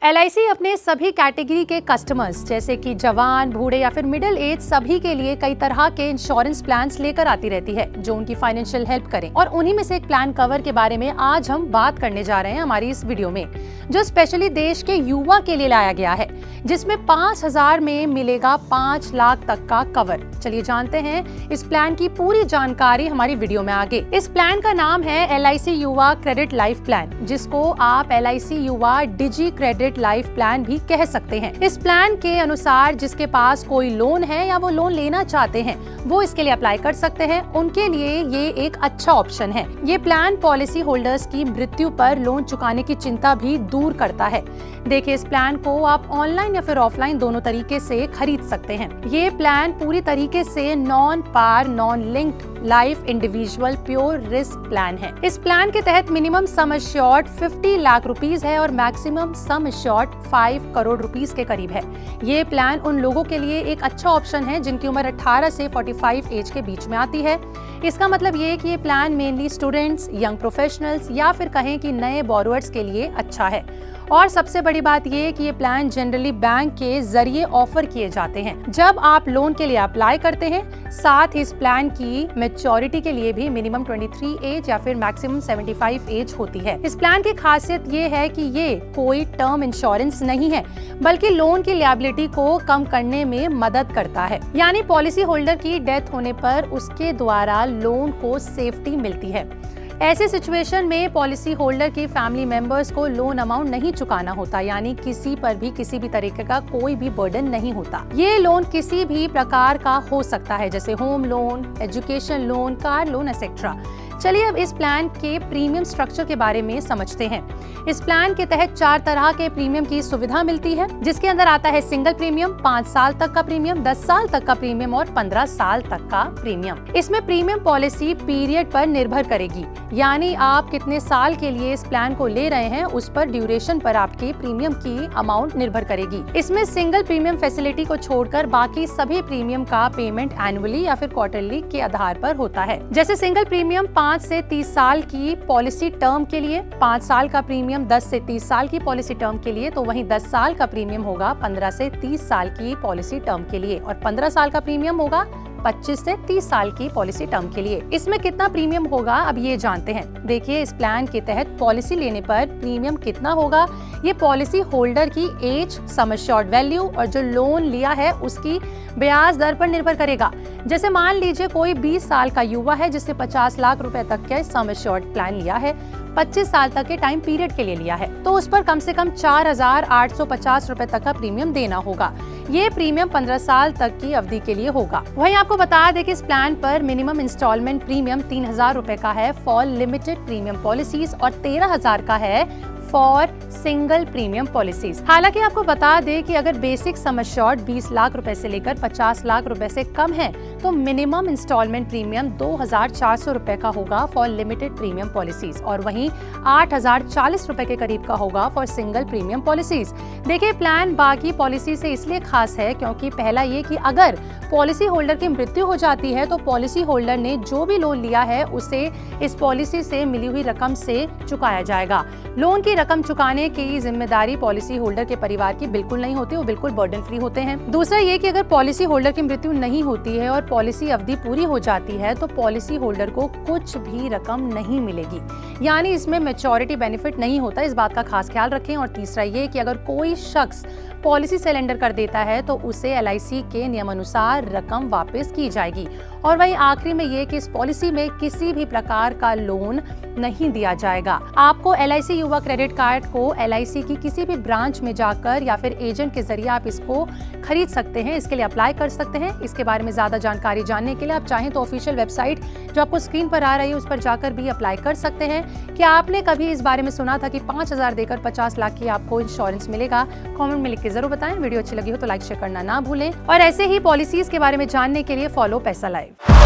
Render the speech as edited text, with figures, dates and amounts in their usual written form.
LIC अपने सभी category के कस्टमर्स जैसे कि जवान, बूढ़े या फिर मिडिल एज सभी के लिए कई तरह के इंश्योरेंस प्लान्स लेकर आती रहती है जो उनकी फाइनेंशियल हेल्प करें। और उन्हीं में से एक प्लान कवर के बारे में आज हम बात करने जा रहे हैं हमारी इस वीडियो में, जो स्पेशली देश के युवा के लिए लाया गया है, जिसमें 5,000 में मिलेगा 5 लाख तक का कवर। चलिए जानते हैं इस प्लान की पूरी जानकारी हमारी वीडियो में आगे। इस प्लान का नाम है LIC युवा क्रेडिट लाइफ प्लान, जिसको आप LIC युवा डिजी क्रेडिट लाइफ प्लान भी कह सकते हैं। इस प्लान के अनुसार जिसके पास कोई लोन है या वो लोन लेना चाहते हैं वो इसके लिए अप्लाई कर सकते हैं। उनके लिए ये एक अच्छा ऑप्शन है। ये प्लान पॉलिसी होल्डर्स की मृत्यु पर लोन चुकाने की चिंता भी दूर करता है। देखिए, इस प्लान को आप ऑनलाइन या फिर ऑफलाइन दोनों तरीके से खरीद सकते हैं। ये प्लान पूरी तरीके से non par non linked life individual pure risk plan है। इस प्लान के तहत minimum sum assured 50 lakh rupees है और maximum sum assured 5 crore rupees के करीब है। ये प्लान उन लोगों के लिए एक अच्छा ऑप्शन है जिनकी उम्र 18 से 45 एज के बीच में आती है। इसका मतलब ये कि ये plan mainly students, young professionals या फिर कहें कि नए बोरोवर्स के लिए अच्छा है। और सबसे बड़ी बात ये कि ये प्लान जनरली बैंक के जरिए ऑफर किए जाते हैं जब आप लोन के लिए अप्लाई करते हैं। साथ ही इस प्लान की मैच्योरिटी के लिए भी मिनिमम 23 एज या फिर मैक्सिमम 75 एज होती है। इस प्लान की खासियत ये है कि ये कोई टर्म इंश्योरेंस नहीं है, बल्कि लोन की लायबिलिटी को कम करने में मदद करता है। यानी पॉलिसी होल्डर की डेथ होने पर उसके द्वारा लोन को सेफ्टी मिलती है। ऐसे सिचुएशन में पॉलिसी होल्डर की फैमिली मेंबर्स को लोन अमाउंट नहीं चुकाना होता, यानी किसी पर भी किसी भी तरीके का कोई भी बर्डन नहीं होता। ये लोन किसी भी प्रकार का हो सकता है, जैसे home loan, education loan, car loan etcetera. चलिए अब इस प्लान के प्रीमियम स्ट्रक्चर के बारे में समझते हैं। इस प्लान के तहत 4 तरह के प्रीमियम की सुविधा मिलती है, जिसके अंदर आता है सिंगल प्रीमियम, 5 साल तक का प्रीमियम, 10 साल तक का प्रीमियम और 15 साल तक का प्रीमियम। इसमें प्रीमियम पॉलिसी पीरियड पर निर्भर करेगी, यानी आप कितने साल के लिए इस प्लान को ले रहे हैं उस पर ड्यूरेशन पर आपके प्रीमियम की अमाउंट निर्भर करेगी। इसमें सिंगल प्रीमियम फैसिलिटी को छोड़कर बाकी सभी प्रीमियम का पेमेंट एनुअली या फिर क्वार्टरली के आधार पर होता है। जैसे सिंगल प्रीमियम 5 से 30 साल की पॉलिसी टर्म के लिए, 5 साल का प्रीमियम 10 से 30 साल की पॉलिसी टर्म के लिए, तो वहीं 10 साल का प्रीमियम होगा 15 से 30 साल की पॉलिसी टर्म के लिए और 15 साल का प्रीमियम होगा 25 से 30 साल की पॉलिसी टर्म के लिए। इसमें कितना प्रीमियम होगा अब ये जानते हैं। देखिए, इस प्लान के तहत पॉलिसी लेने पर प्रीमियम कितना होगा ये पॉलिसी होल्डर की एज, सम एश्योर्ड वैल्यू और जो लोन लिया है उसकी ब्याज दर पर निर्भर करेगा। जैसे मान लीजिए कोई 20 साल का युवा है जिसने 50 लाख रुपए तक का सम एश्योर्ड प्लान लिया है, 25 साल तक के टाइम पीरियड के लिए लिया है, तो उस पर कम से कम 4,850 रुपए तक का प्रीमियम देना होगा। ये प्रीमियम 15 साल तक की अवधि के लिए होगा। वहीं आपको बता दें कि इस प्लान पर मिनिमम इंस्टॉलमेंट प्रीमियम 3,000 रुपए का है फॉर लिमिटेड प्रीमियम पॉलिसीज और 13,000 का है फॉर सिंगल प्रीमियम पॉलिसीज। हालांकि आपको बता दें कि अगर बेसिक सम एश्योर्ड 20 लाख रुपए से लेकर 50 लाख रुपए से कम है तो मिनिमम इंस्टॉलमेंट प्रीमियम 2,400 रुपए का होगा फॉर लिमिटेड प्रीमियम पॉलिसीज और वहीं 8,040 रुपए के करीब का होगा फॉर सिंगल प्रीमियम पॉलिसीज। देखिए, प्लान बाकी पॉलिसी से इसलिए खास है क्योंकि पहला ये कि अगर पॉलिसी होल्डर की मृत्यु हो जाती है तो पॉलिसी होल्डर ने जो भी लोन लिया है उसे इस पॉलिसी से मिली हुई रकम से चुकाया जाएगा। लोन की रकम चुकाने की जिम्मेदारी पॉलिसी होल्डर के परिवार की बिल्कुल नहीं होती, वो बिल्कुल बर्डन फ्री होते हैं। दूसरा ये कि अगर पॉलिसी होल्डर की मृत्यु नहीं होती है और पॉलिसी अवधि पूरी हो जाती है तो पॉलिसी होल्डर को कुछ भी रकम नहीं मिलेगी, यानी इसमें मैच्योरिटी बेनिफिट नहीं होता। इस बात का खास ख्याल रखें। और तीसरा ये कि अगर कोई शख्स पॉलिसी सरेंडर कर देता है तो उसे LIC के नियमानुसार रकम वापस की जाएगी। और वहीं आखिरी में ये कि इस पॉलिसी में किसी भी प्रकार का लोन नहीं दिया जाएगा। आपको LIC युवा क्रेडिट कार्ड को LIC की किसी भी ब्रांच में जाकर या फिर एजेंट के जरिए आप इसको खरीद सकते हैं, इसके लिए अप्लाई कर सकते हैं। इसके बारे में ज्यादा जानकारी जानने के लिए आप चाहें तो ऑफिशियल वेबसाइट जो आपको स्क्रीन पर आ रही है उस पर जाकर भी अप्लाई कर सकते हैं। क्या आपने कभी इस बारे में सुना था कि 5,000 देकर 50 लाख की आपको इंश्योरेंस मिलेगा? कमेंट में लिख के जरूर बताएं। वीडियो अच्छी लगी हो तो लाइक शेयर करना ना भूलें और ऐसे ही पॉलिसीज के बारे में जानने के लिए फॉलो पैसा लाइव।